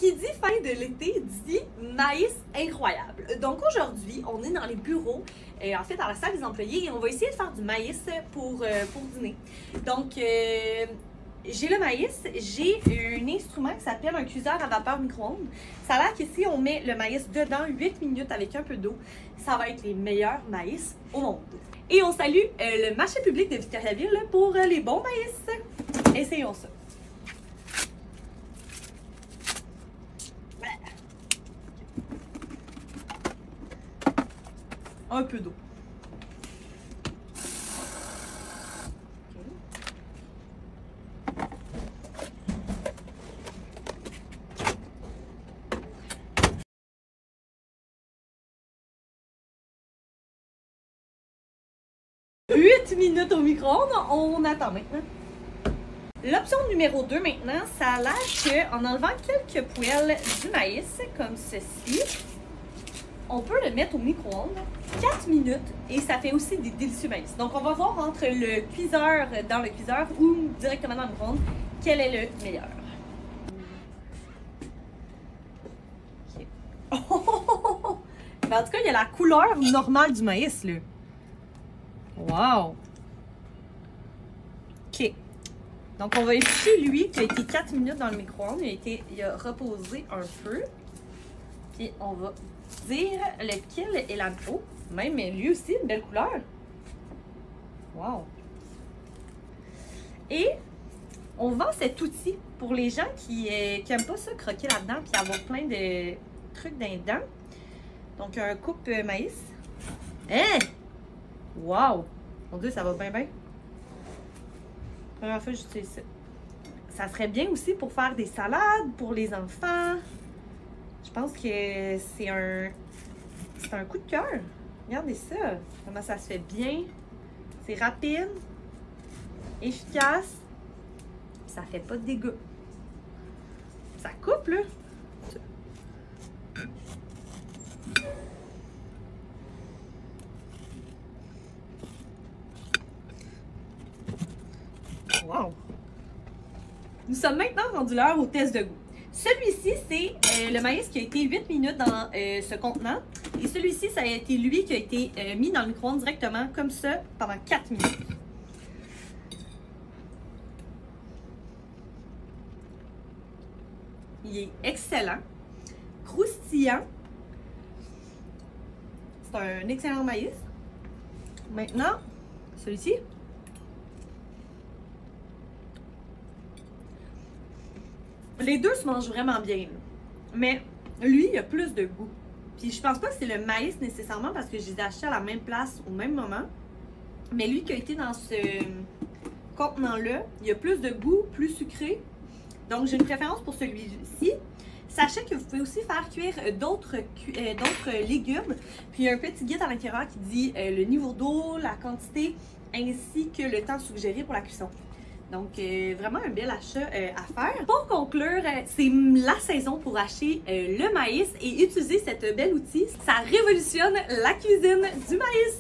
Qui dit fin de l'été dit maïs incroyable. Donc aujourd'hui, on est dans les bureaux, en fait dans la salle des employés, et on va essayer de faire du maïs pour dîner. Donc j'ai le maïs, j'ai un instrument qui s'appelle un cuiseur à vapeur micro-ondes. Ça a l'air qu'ici on met le maïs dedans 8 minutes avec un peu d'eau. Ça va être les meilleurs maïs au monde. Et on salue le marché public de Victoriaville pour les bons maïs. Essayons ça. Un peu d'eau. Okay. 8 minutes au micro-ondes, on attend maintenant. L'option numéro 2 maintenant, ça a l'air qu'en enlevant quelques poêles du maïs, comme ceci, on peut le mettre au micro-ondes 4 minutes et ça fait aussi des délicieux maïs. Donc on va voir entre le cuiseur dans le cuiseur ou directement dans le micro-ondes quel est le meilleur. Okay. Oh! Mais en tout cas, il y a la couleur normale du maïs là. Wow! Ok. Donc on va éplucher lui qui a été 4 minutes dans le micro-ondes. Il a reposé un peu. Puis on va dire lequel est la peau. Même lui aussi, une belle couleur. Wow! Et on vend cet outil pour les gens qui aiment pas ça, croquer là-dedans puis avoir plein de trucs dans les dents. Donc un coupe maïs. Hein? Wow! Mon Dieu, ça va bien bien. Première fois que j'utilise ça. Ça serait bien aussi pour faire des salades pour les enfants. Je pense que c'est un coup de cœur. Regardez ça. Comment ça se fait bien. C'est rapide. Efficace. Ça fait pas de dégâts. Ça coupe, là. Wow! Nous sommes maintenant rendus l'heure au test de goût. Celui-ci, c'est le maïs qui a été 8 minutes dans ce contenant. Et celui-ci, ça a été lui qui a été mis dans le micro-ondes directement, comme ça, pendant 4 minutes. Il est excellent, croustillant. C'est un excellent maïs. Maintenant, celui-ci. Les deux se mangent vraiment bien, mais lui, il a plus de goût. Puis je pense pas que c'est le maïs nécessairement parce que je les ai achetés à la même place au même moment. Mais lui qui a été dans ce contenant-là, il a plus de goût, plus sucré. Donc j'ai une préférence pour celui-ci. Sachez que vous pouvez aussi faire cuire d'autres légumes. Puis il y a un petit guide à l'intérieur qui dit le niveau d'eau, la quantité, ainsi que le temps suggéré pour la cuisson. Donc, vraiment un bel achat à faire. Pour conclure, c'est la saison pour acheter le maïs et utiliser cet bel outil. Ça révolutionne la cuisine du maïs!